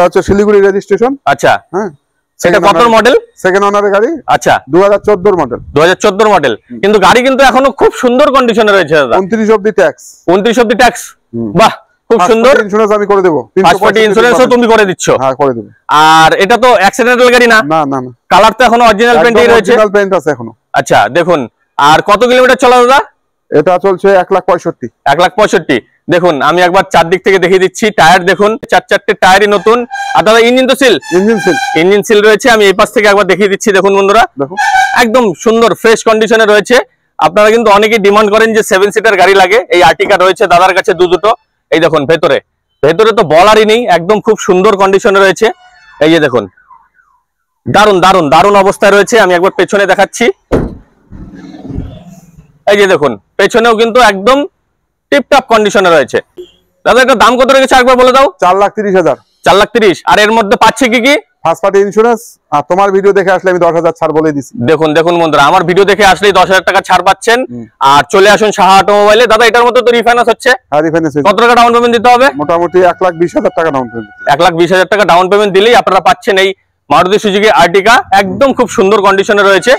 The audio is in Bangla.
হচ্ছে শিলিগুড়ি রেজিস্ট্রেশন। আচ্ছা, হ্যাঁ, সেটা কত মডেল? সেকেন্ড ওনারের গাড়ি। আচ্ছা, 2014 মডেল। 2014 মডেল, কিন্তু গাড়ি কিন্তু এখনো খুব সুন্দর কন্ডিশনে রয়েছে দাদা। 29 অবধি ট্যাক্স। 29 অবধি ট্যাক্স। বাহ, খুব সুন্দর। ইন্স্যুরেন্স আমি করে দেব। ফার্স্ট পার্টি ইন্স্যুরেন্সও তুমি করে দিচ্ছ? হ্যাঁ, করে দেব। আর এটা তো অ্যাক্সিডেন্টাল গাড়ি না? না না না, কালার তো এখনো অরিজিনাল পেইন্টই রয়েছে। অরিজিনাল পেইন্ট আছে এখনো। আচ্ছা, দেখুন। আর কত কিলোমিটার চলা দাদা? এটা চলছে 1,65,000। 1,65,000। দেখুন, আমি একবার চারদিক থেকে দেখিয়ে দিচ্ছি। টায়ার দেখুন, চারটে টায়ারই নতুন। আর দাদা ইঞ্জিন তো সিল? ইঞ্জিন সিল রয়েছে। আমি এই পাশ থেকে একবার দেখিয়ে দিচ্ছি। দেখুন বন্ধুরা, দেখুন একদম সুন্দর ফ্রেশ কন্ডিশনে রয়েছে। আপনারা কিন্তু অনেকেই ডিমান্ড করেন যে 7 সিটার গাড়ি লাগে। এই আর্টিকা রয়েছে দাদার কাছে দুটো। এই দেখুন ভেতরে তো বলারই নেই, একদম খুব সুন্দর কন্ডিশনে রয়েছে। এই যে দেখুন, দারুন দারুন দারুন অবস্থায় রয়েছে। আমি একবার পেছনে দেখাচ্ছি। এই যে দেখুন, পেছনেও কিন্তু একদম টিপটপ কন্ডিশনে রয়েছে। দাদা এটা দাম কত রেখেছে একবার বলে দাও। 4,30,000। 4,30,000। আর এর মধ্যে পাচ্ছে কি কি? First party insurance. আর তোমার ভিডিও দেখে আসলে আমি 10,000 ছাড় বলে দিছি। দেখুন দেখুন বন্ধুরা, আমার ভিডিও দেখে আসলেই 10,000 টাকা ছাড় পাচ্ছেন। আর চলে আসুন সাহা অটোমোবাইলে। দাদা এটার মধ্যে তো রিফাইন্যান্স হচ্ছে? হ্যাঁ, রিফাইন্যান্স। কত টাকা ডাউন পেমেন্ট দিতে হবে? মোটামুটি 1,20,000 টাকা ডাউন পেমেন্ট। 1,20,000 টাকা ডাউন পেমেন্ট দিলেই আপনারা পাচ্ছেন এই মারুতি সুজুকি আর্টিকা। একদম খুব সুন্দর কন্ডিশনে রয়েছে।